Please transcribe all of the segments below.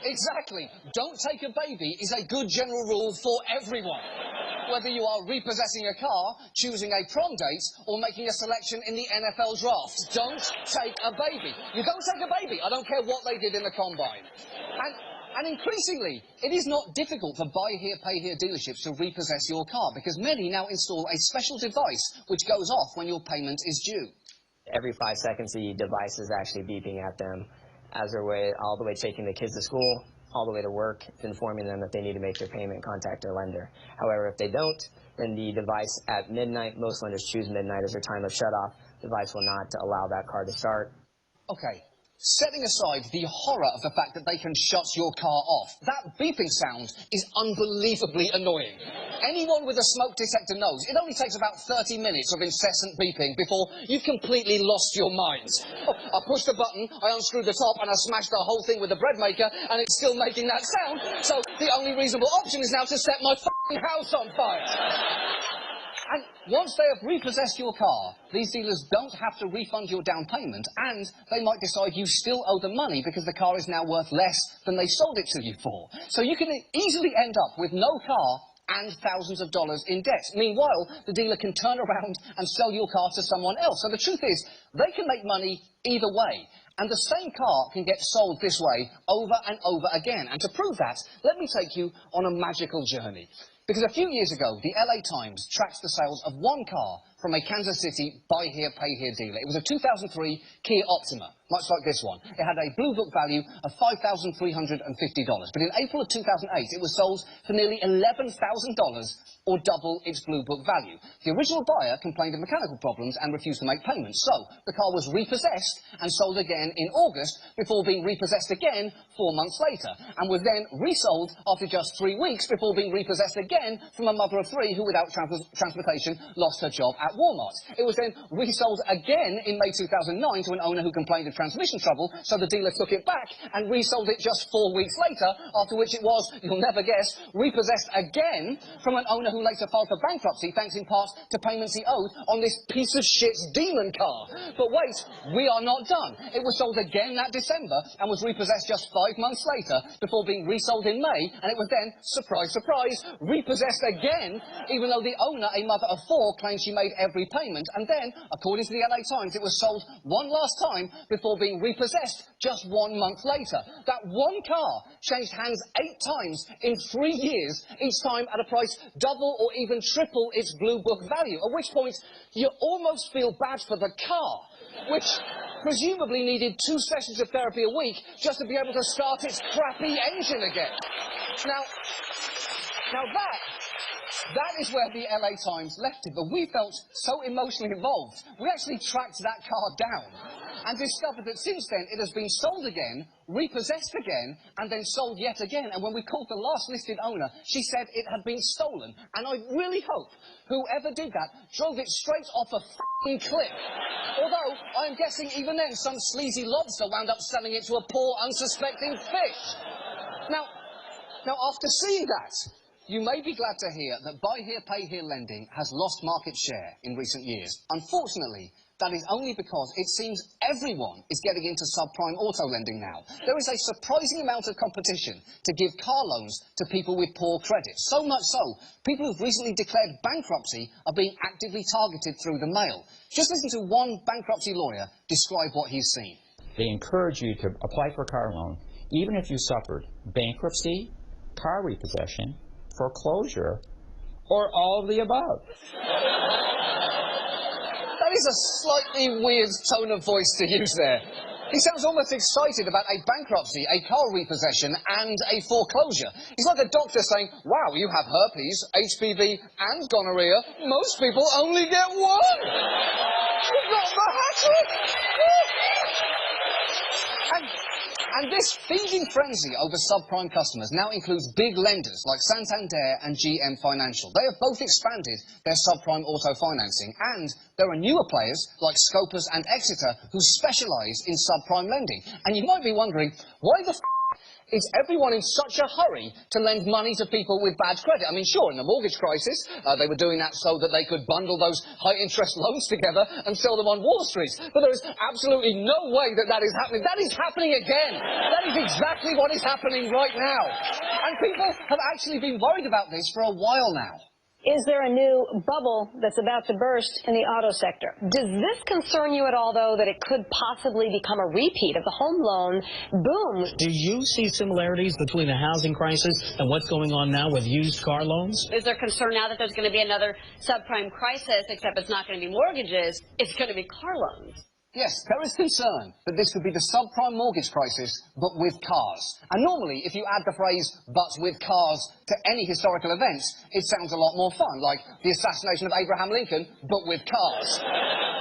Exactly. Don't take a baby is a good general rule for everyone. Whether you are repossessing a car, choosing a prom date, or making a selection in the NFL draft, don't take a baby. You don't take a baby. I don't care what they did in the combine. And increasingly, it is not difficult for buy here, pay here dealerships to repossess your car because many now install a special device which goes off when your payment is due. Every 5 seconds, the device is actually beeping at them as they're all the way taking the kids to school, all the way to work, informing them that they need to make their payment and contact their lender. However, if they don't, then the device at midnight, most lenders choose midnight as their time of shut-off, the device will not allow that car to start. Okay, setting aside the horror of the fact that they can shut your car off, that beeping sound is unbelievably annoying. Anyone with a smoke detector knows it only takes about 30 minutes of incessant beeping before you've completely lost your mind. Oh, I pushed the button, I unscrewed the top, and I smashed the whole thing with the bread maker, and it's still making that sound, so the only reasonable option is now to set my f***ing house on fire. And once they have repossessed your car, these dealers don't have to refund your down payment, and they might decide you still owe them money because the car is now worth less than they sold it to you for. So you can easily end up with no car and thousands of dollars in debt. Meanwhile, the dealer can turn around and sell your car to someone else. So the truth is, they can make money either way. And the same car can get sold this way over and over again. And to prove that, let me take you on a magical journey. Because a few years ago, the LA Times tracked the sales of one car from a Kansas City buy here, pay here dealer. It was a 2003 Kia Optima, much like this one. It had a Blue Book value of $5,350. But in April of 2008, it was sold for nearly $11,000, or double its Blue Book value. The original buyer complained of mechanical problems and refused to make payments. So the car was repossessed and sold again in August before being repossessed again 4 months later, and was then resold after just 3 weeks before being repossessed again from a mother of 3 who, without transportation, lost her job at Walmart. It was then resold again in May 2009 to an owner who complained of transmission trouble, so the dealer took it back and resold it just 4 weeks later, after which it was, you'll never guess, repossessed again from an owner who later filed for bankruptcy thanks in part to payments he owed on this piece of shit demon car. But wait, we are not done. It was sold again that December and was repossessed just 5 months later before being resold in May, and it was then, surprise, surprise, repossessed again, even though the owner, a mother of 4, claimed she made every payment, and then, according to the LA Times, it was sold one last time before being repossessed just 1 month later. That one car changed hands 8 times in 3 years, each time at a price double or even triple its Blue Book value, at which point you almost feel bad for the car, which presumably needed 2 sessions of therapy a week just to be able to start its crappy engine again. Now that is where the LA Times left it, but we felt so emotionally involved, we actually tracked that car down and discovered that since then it has been sold again, repossessed again, and then sold yet again. And when we called the last listed owner, she said it had been stolen. And I really hope whoever did that drove it straight off a f***ing cliff. Although, I'm guessing even then some sleazy lobster wound up selling it to a poor, unsuspecting fish. Now, after seeing that, you may be glad to hear that buy here, pay here lending has lost market share in recent years. Unfortunately, that is only because it seems everyone is getting into subprime auto lending now. There is a surprising amount of competition to give car loans to people with poor credit. So much so, people who've recently declared bankruptcy are being actively targeted through the mail. Just listen to one bankruptcy lawyer describe what he's seen. They encourage you to apply for a car loan, even if you suffered bankruptcy, car repossession, foreclosure, or all of the above. That is a slightly weird tone of voice to use there. He sounds almost excited about a bankruptcy, a car repossession, and a foreclosure. He's like a doctor saying, wow, you have herpes, HPV, and gonorrhea. Most people only get one. You've got the hat-trick. And this feeding frenzy over subprime customers now includes big lenders like Santander and GM Financial. They have both expanded their subprime auto financing, and there are newer players like Scopus and Exeter who specialise in subprime lending. And you might be wondering, why the f is everyone in such a hurry to lend money to people with bad credit? I mean, sure, in the mortgage crisis, they were doing that so that they could bundle those high-interest loans together and sell them on Wall Street. But there is absolutely no way that that is happening. That is happening again. That is exactly what is happening right now. And people have actually been worried about this for a while now. Is there a new bubble that's about to burst in the auto sector? Does this concern you at all, though, that it could possibly become a repeat of the home loan boom? Do you see similarities between the housing crisis and what's going on now with used car loans? Is there concern now that there's going to be another subprime crisis, except it's not going to be mortgages, it's going to be car loans? Yes, there is concern that this could be the subprime mortgage crisis, but with cars. And normally, if you add the phrase, but with cars, to any historical events, it sounds a lot more fun, like the assassination of Abraham Lincoln, but with cars.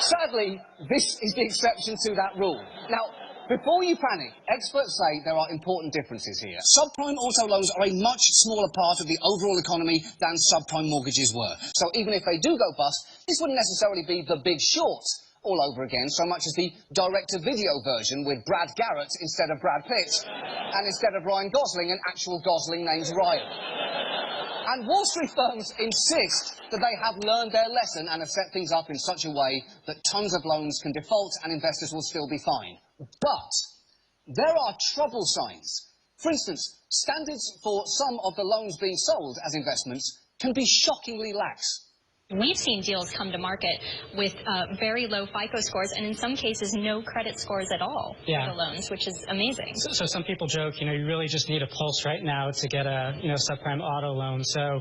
Sadly, this is the exception to that rule. Now, before you panic, experts say there are important differences here. Subprime auto loans are a much smaller part of the overall economy than subprime mortgages were. So even if they do go bust, this wouldn't necessarily be The Big Short all over again, so much as the direct-to-video version with Brad Garrett instead of Brad Pitt, and instead of Ryan Gosling, an actual Gosling named Ryan. And Wall Street firms insist that they have learned their lesson and have set things up in such a way that tons of loans can default and investors will still be fine. But there are trouble signs. For instance, standards for some of the loans being sold as investments can be shockingly lax. We've seen deals come to market with very low FICO scores and in some cases no credit scores at all for the loans, which is amazing. So some people joke, you really just need a pulse right now to get a, subprime auto loan. So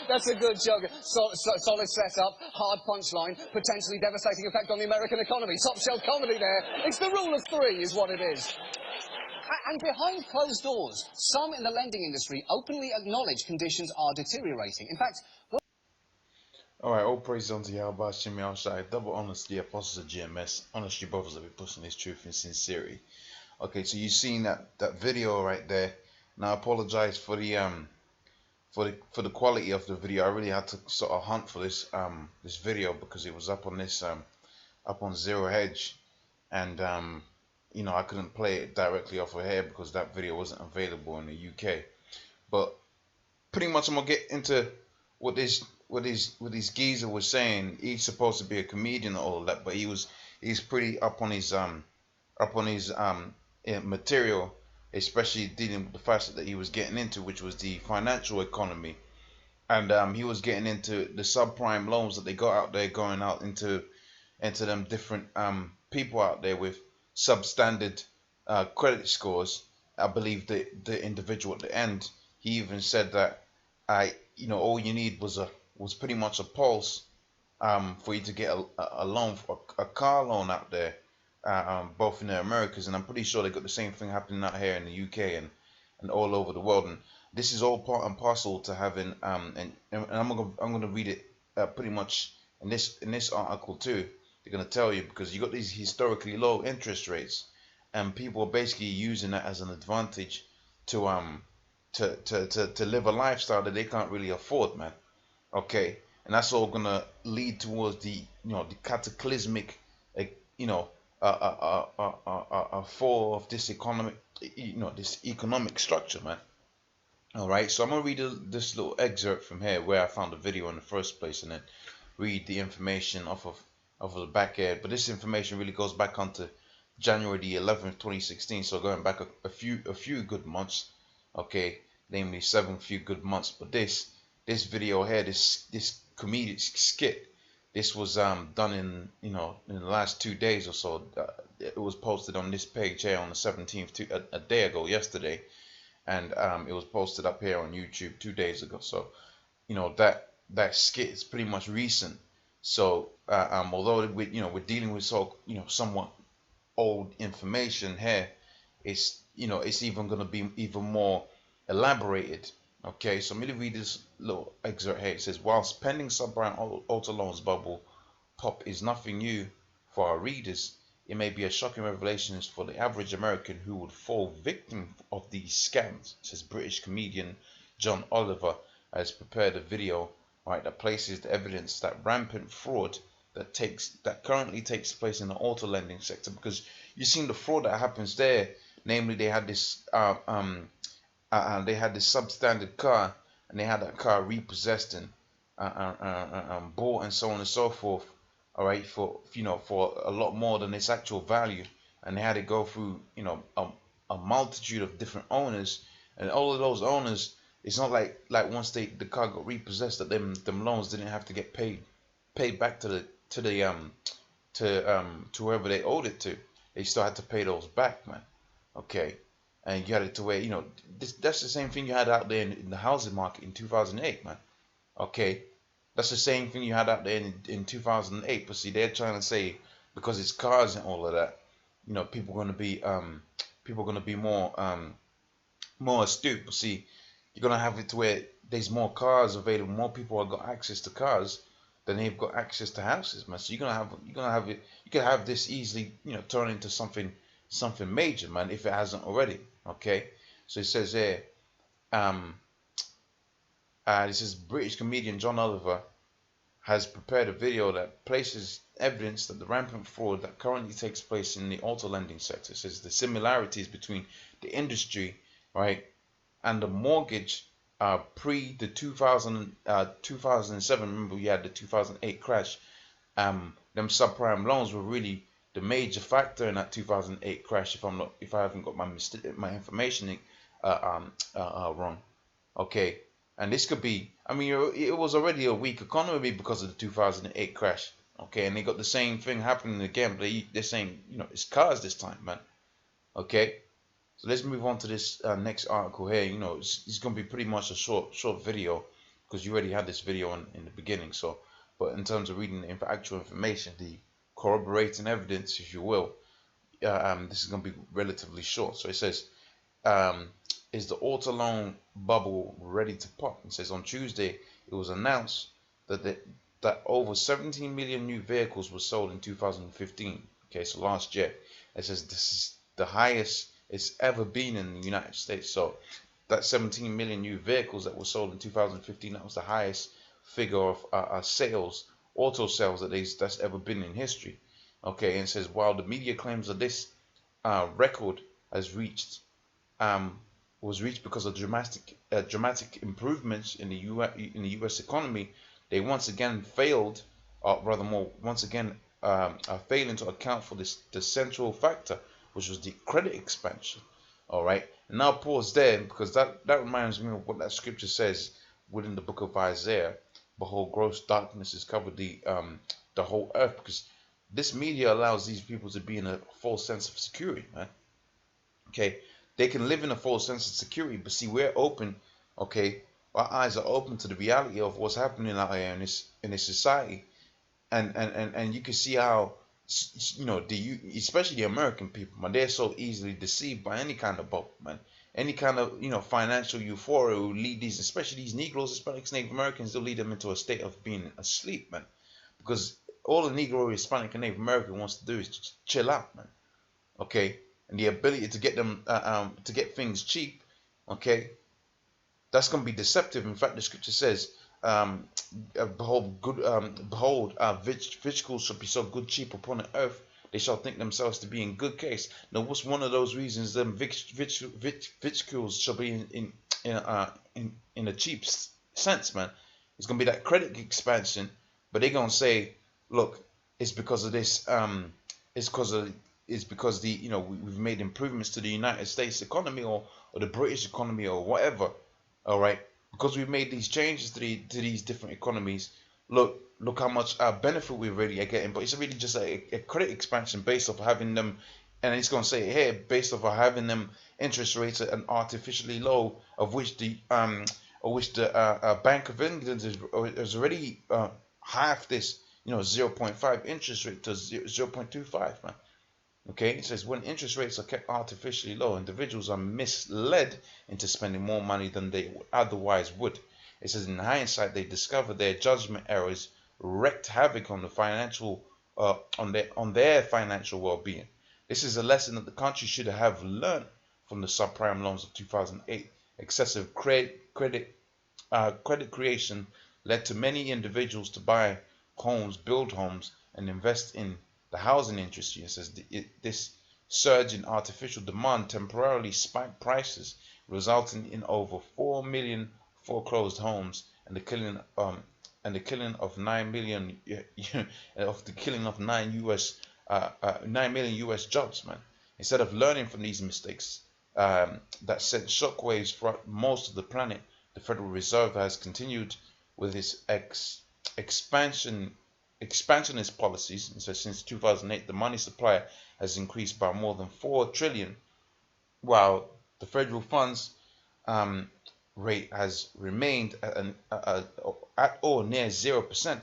That's a good joke. Solid setup, hard punchline, potentially devastating effect on the American economy. Top shelf comedy there. It's the rule of three is what it is. And behind closed doors, some in the lending industry openly acknowledge conditions are deteriorating. In fact, Alright, all praise unto Yahweh Shemi Al-Shai, double honors to the apostles of GMS, honors to you brothers that be pushing this truth in sincerity. Okay, so you've seen that video right there. Now I apologize for the quality of the video. I really had to sort of hunt for this this video because it was up on this up on Zero Hedge, and I couldn't play it directly off of here because that video wasn't available in the UK. But pretty much I'm gonna get into what this geezer was saying. He's supposed to be a comedian and all of that, but he's pretty up on his material, especially dealing with the facet that he was getting into, which was the financial economy. And he was getting into the subprime loans that they got out there, going out into them different people out there with substandard credit scores. I believe the individual at the end, he even said that all you need was pretty much a pulse for you to get a loan, for a car loan out there, both in the Americas, and I'm pretty sure they got the same thing happening out here in the UK and all over the world. And this is all part and parcel to having and I'm gonna read it pretty much in this article too. They're gonna tell you, because you got these historically low interest rates, and people are basically using that as an advantage to live a lifestyle that they can't really afford, man. Okay, and that's all gonna lead towards the cataclysmic a fall of this economic structure, man. All right, so I'm gonna read this little excerpt from here where I found the video in the first place, and then read the information off of the back end. But this information really goes back onto January the 11th, 2016. So going back a few good months, okay, namely 7 few good months. But this video here, this comedic skit, this was done in the last 2 days or so. It was posted on this page here on the 17th, a day ago, yesterday, and it was posted up here on YouTube 2 days ago. So that skit is pretty much recent. So although we're dealing with somewhat old information here, it's even going to be even more elaborated. Okay, so I'm going to read this little excerpt here. It says, whilst pending subprime auto loans bubble pop is nothing new for our readers, it may be a shocking revelation for the average American who would fall victim of these scams, says British comedian John Oliver, has prepared a video that places the evidence that rampant fraud that currently takes place in the auto lending sector, because you've seen the fraud that happens there. Namely, they had this substandard car, and they had that car repossessed and bought and so on and so forth. All right, for a lot more than its actual value, and they had to go through a multitude of different owners, and all of those owners. It's not like once the car got repossessed that them loans didn't have to get paid back to whoever they owed it to. They still had to pay those back, man. Okay, and you had it to where that's the same thing you had out there in the housing market in 2008, man. Okay, that's the same thing you had out there in 2008. But see, they're trying to say because it's cars and all of that, people are gonna be more astute. But see, you're gonna have it to where there's more cars available, more people have got access to cars than they've got access to houses, man. So you're gonna have it. You can have this easily, turn into something major, man, if it hasn't already. Okay, so it says here, this is British comedian John Oliver has prepared a video that places evidence that the rampant fraud that currently takes place in the auto lending sector. It says the similarities between the industry, right, and the mortgage pre the 2007. Remember, we had the 2008 crash. Them subprime loans were really the major factor in that 2008 crash. If I haven't got my information wrong. Okay, and this could be. I mean, it was already a weak economy because of the 2008 crash. Okay, and they got the same thing happening again, but they're saying it's cars this time, man. Okay. So let's move on to this next article here. It's going to be pretty much a short video because you already had this video in the beginning. So, but in terms of reading the actual information, the corroborating evidence, if you will, this is going to be relatively short. So it says, is the auto loan bubble ready to pop? It says on Tuesday it was announced that over 17 million new vehicles were sold in 2015. Okay, so last year. It says this is the highest it's ever been in the United States. So that 17 million new vehicles that were sold in 2015, that was the highest figure of auto sales that's ever been in history. Okay, and it says while the media claims that this record was reached because of dramatic improvements in the U.S. economy, they once again failing to account for the central factor, which was the credit expansion. All right, and now pause there because that reminds me of what that scripture says within the book of Isaiah. Behold, gross darkness has covered the whole earth, because this media allows these people to be in a false sense of security, man. Okay, they can live in a false sense of security, but see, we're open. Okay, our eyes are open to the reality of what's happening out here in this society, and you can see how especially the American people, man, they're so easily deceived by any kind of bubble, man. Any kind of financial euphoria will lead these, especially these Negroes, Hispanics, Native Americans, they'll lead them into a state of being asleep, man. Because all the Negro, Hispanic, and Native American wants to do is just chill out, man. Okay, and the ability to get them to get things cheap, okay, that's going to be deceptive. In fact, the scripture says, behold, victuals shall be so good cheap upon the earth, they shall think themselves to be in good case. Now, what's one of those reasons them victuals shall be in a cheap sense, man? It's gonna be that credit expansion, but they're gonna say, look, it's because of this. It's because we've made improvements to the United States economy or the British economy or whatever. All right. Because we've made these changes to these different economies, look how much benefit we really are getting. But it's really just a credit expansion based off having them, and it's going to say here based off of having them interest rates at an artificially low, of which the Bank of England has already halved this 0.5 interest rate to 0.25, man. Okay, it says when interest rates are kept artificially low, individuals are misled into spending more money than they otherwise would. It says in hindsight, they discover their judgment errors wreaked havoc on the financial, on their financial well-being. This is a lesson that the country should have learned from the subprime loans of 2008. Excessive credit creation led to many individuals to buy homes, build homes, and invest in the housing industry. It says this surge in artificial demand temporarily spiked prices, resulting in over 4 million foreclosed homes and the killing of 9 million of 9 million US jobs, man. Instead of learning from these mistakes that sent shockwaves throughout most of the planet, the Federal Reserve has continued with its expansionist policies. And so since 2008, the money supply has increased by more than 4 trillion, while the federal funds rate has remained at or near 0%.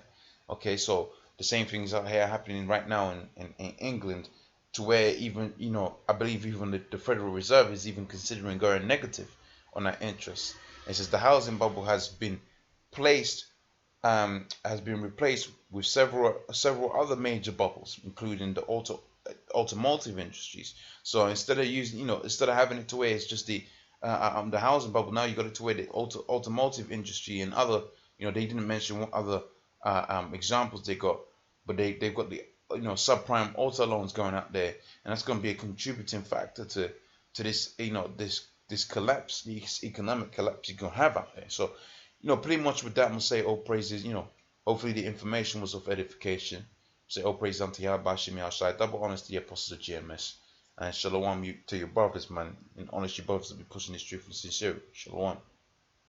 Okay, so the same things are here happening right now in England, to where even, you know, I believe even the Federal Reserve is even considering going negative on that interest. It says the housing bubble has been replaced with several other major bubbles, including the automotive industries. So instead of having it to where it's just the housing bubble, now you got it to where the automotive industry and other, you know, they didn't mention what other examples they got, but they've got the, you know, subprime auto loans going out there, and that's going to be a contributing factor to this, you know, this collapse, this economic collapse you're going to have out there. So, you know, pretty much with that, I'm going to say all praises, you know, hopefully the information was of edification. Say all praises unto Yahweh Shemi outside, double honesty, apostles of GMS. And shalom to your brothers, man. And honest, your brothers will be pushing this truth and sincerity. Shalom.